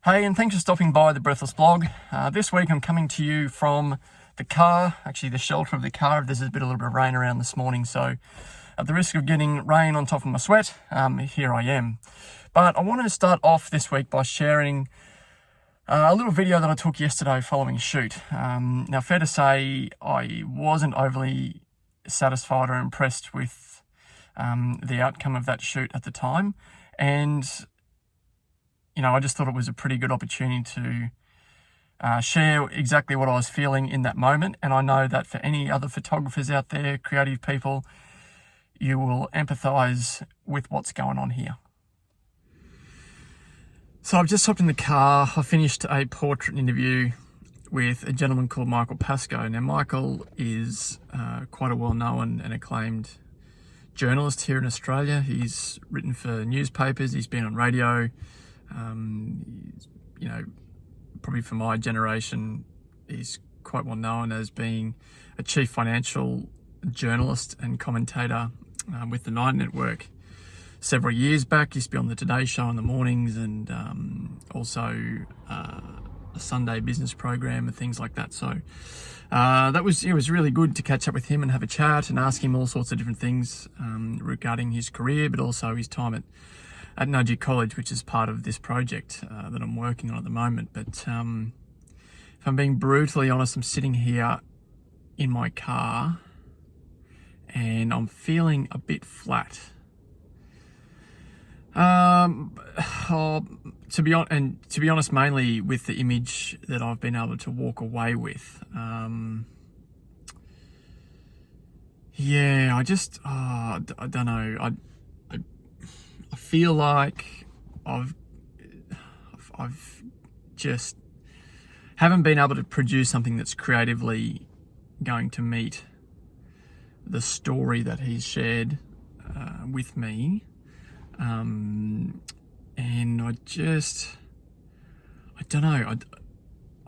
Hey, and thanks for stopping by the Breathless blog. This week I'm coming to you from the car, actually the shelter of the car. There's a little bit of rain around this morning, so at the risk of getting rain on top of my sweat, here I am. But I wanted to start off this week by sharing a little video that I took yesterday following a shoot. Now, fair to say, I wasn't overly satisfied or impressed with the outcome of that shoot at the time, and I just thought it was a pretty good opportunity to share exactly what I was feeling in that moment. And I know that for any other photographers out there, creative people, you will empathize with what's going on here. So I've just hopped in the car. I finished a portrait interview with a gentleman called Michael Pascoe. Now, Michael is quite a well-known and acclaimed journalist here in Australia. He's written for newspapers, he's been on radio. Probably for my generation, he's quite well known as being a chief financial journalist and commentator with the Nine Network. Several years back, he used to be on the Today Show in the mornings, and also a Sunday business program and things like that. So it was really good to catch up with him and have a chat and ask him all sorts of different things regarding his career, but also his time at Nudgee College, which is part of this project that I'm working on at the moment. But if I'm being brutally honest, I'm sitting here in my car and I'm feeling a bit flat. To be honest, mainly with the image that I've been able to walk away with. I don't know. I feel like I've just haven't been able to produce something that's creatively going to meet the story that he's shared with me. And I don't know.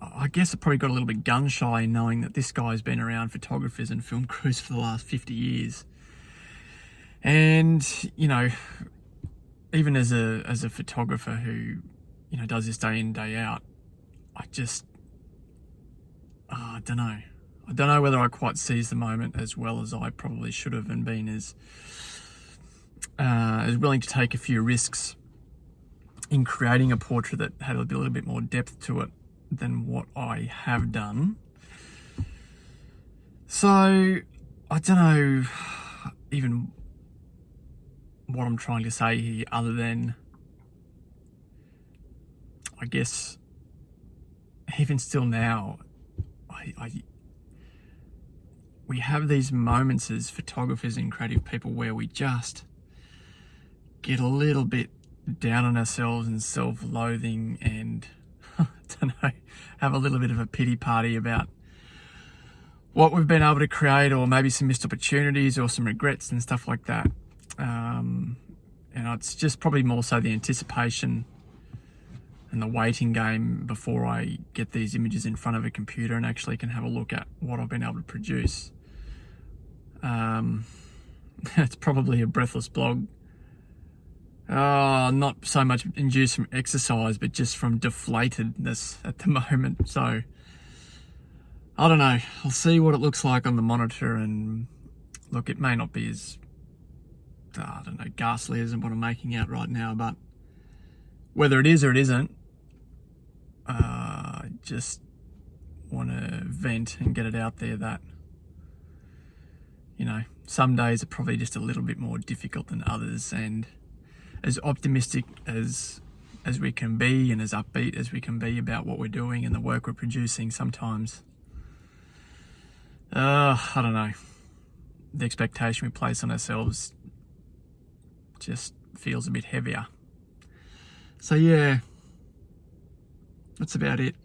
I guess I probably got a little bit gun shy knowing that this guy's been around photographers and film crews for the last 50 years. And, even as a photographer who, does this day in, day out, I don't know. I don't know whether I quite seized the moment as well as I probably should have, and been as willing to take a few risks in creating a portrait that had a little bit more depth to it than what I have done. So I don't know even what I'm trying to say here, other than, I guess, even still now, we have these moments as photographers and creative people where we just get a little bit down on ourselves and self-loathing, and I don't know, have a little bit of a pity party about what we've been able to create, or maybe some missed opportunities or some regrets and stuff like that. And it's just probably more so the anticipation and the waiting game before I get these images in front of a computer and actually can have a look at what I've been able to produce. It's probably a breathless blog. Not so much induced from exercise, but just from deflatedness at the moment. So I don't know. I'll see what it looks like on the monitor, and look, it may not be as ghastly as what I'm making out right now, but whether it is or it isn't, I just want to vent and get it out there that, some days are probably just a little bit more difficult than others, and as optimistic as we can be and as upbeat as we can be about what we're doing and the work we're producing, sometimes, I don't know, the expectation we place on ourselves just feels a bit heavier. So yeah, that's about it.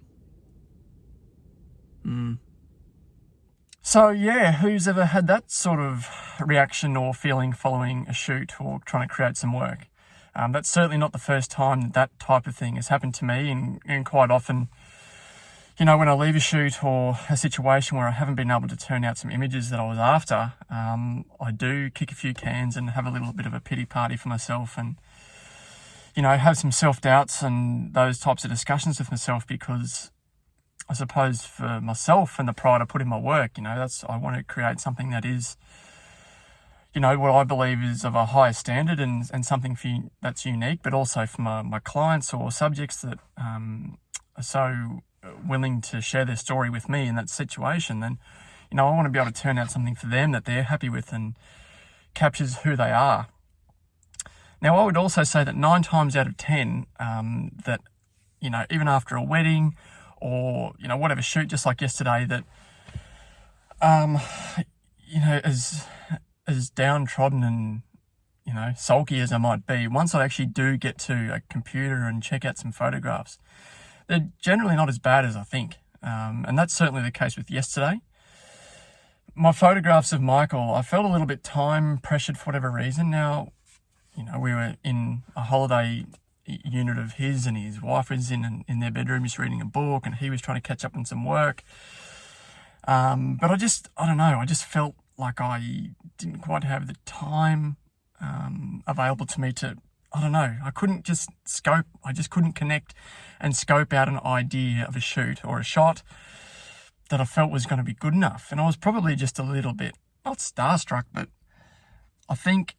So yeah, who's ever had that sort of reaction or feeling following a shoot or trying to create some work? That's certainly not the first time that type of thing has happened to me, and quite often, when I leave a shoot or a situation where I haven't been able to turn out some images that I was after, I do kick a few cans and have a little bit of a pity party for myself, and have some self-doubts and those types of discussions with myself, because I suppose for myself and the pride I put in my work, I want to create something that is, what I believe is of a higher standard and something that's unique, but also for my clients or subjects that are so willing to share their story with me in that situation. Then, I want to be able to turn out something for them that they're happy with and captures who they are. Now, I would also say that 9 times out of 10, that, even after a wedding or, whatever shoot, just like yesterday, that, as downtrodden and, sulky as I might be, once I actually do get to a computer and check out some photographs, they're generally not as bad as I think. And that's certainly the case with yesterday. My photographs of Michael, I felt a little bit time pressured for whatever reason. Now, we were in a holiday unit of his, and his wife was in their bedroom just reading a book, and he was trying to catch up on some work. But I don't know, I just felt like I didn't quite have the time available to me to, I couldn't just scope, I just couldn't connect and scope out an idea of a shoot or a shot that I felt was going to be good enough. And I was probably just a little bit, not starstruck, but I think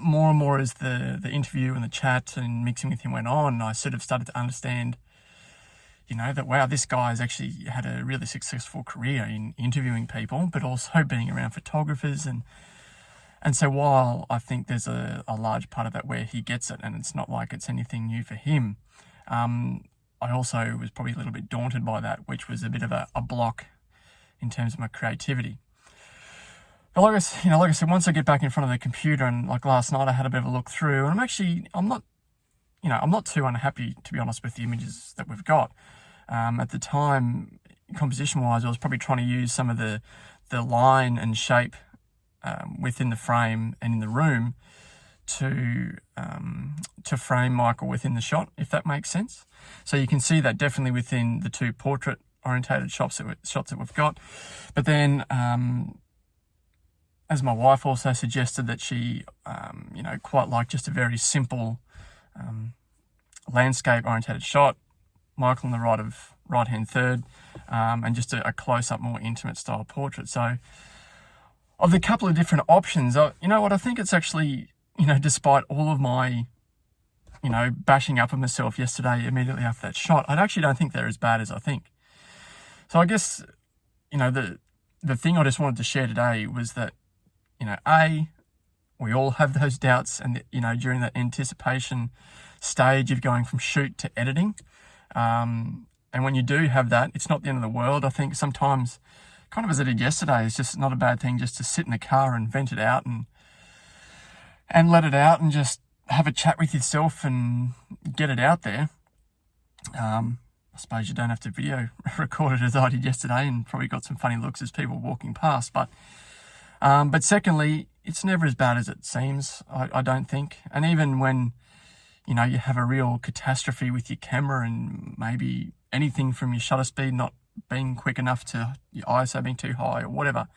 more and more as the interview and the chat and mixing with him went on, I sort of started to understand, that, wow, this guy has actually had a really successful career in interviewing people, but also being around photographers. And so while I think there's a large part of that where he gets it, and it's not like it's anything new for him, I also was probably a little bit daunted by that, which was a bit of a block in terms of my creativity. But like I said, once I get back in front of the computer, and like last night I had a bit of a look through, and I'm not too unhappy, to be honest, with the images that we've got. At the time, composition-wise, I was probably trying to use some of the line and shape within the frame and in the room to frame Michael within the shot, if that makes sense. So you can see that definitely within the 2 portrait-orientated shots that we've got. But then, as my wife also suggested, that she, quite liked just a very simple landscape-orientated shot, Michael on the right-hand third, and just a close-up, more intimate style portrait. So of the couple of different options, I think it's actually, despite all of my, bashing up of myself yesterday immediately after that shot, I actually don't think they're as bad as I think. So I guess, the thing I just wanted to share today was that, we all have those doubts, and, during that anticipation stage of going from shoot to editing. And when you do have that, it's not the end of the world. I think sometimes, kind of as I did yesterday, it's just not a bad thing just to sit in the car and vent it out and let it out and just have a chat with yourself and get it out there. I suppose you don't have to video record it as I did yesterday, and probably got some funny looks as people walking past. But secondly, it's never as bad as it seems, I don't think. And even when, you have a real catastrophe with your camera, and maybe anything from your shutter speed not being quick enough to your ISO being too high or whatever,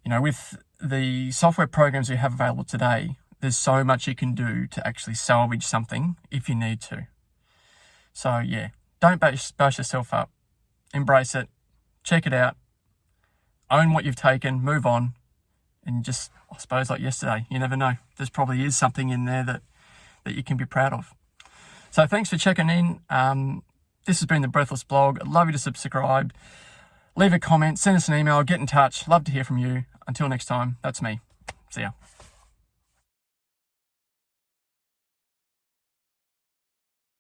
with the software programs we have available today, there's so much you can do to actually salvage something if you need to. So yeah, don't bash yourself up. Embrace it. Check it out. Own what you've taken. Move on. And just, I suppose, like yesterday, you never know. There's probably is something in there that you can be proud of. So thanks for checking in. This has been the Breathless blog. I'd love you to subscribe. Leave a comment. Send us an email. Get in touch. Love to hear from you. Until next time, that's me. See ya.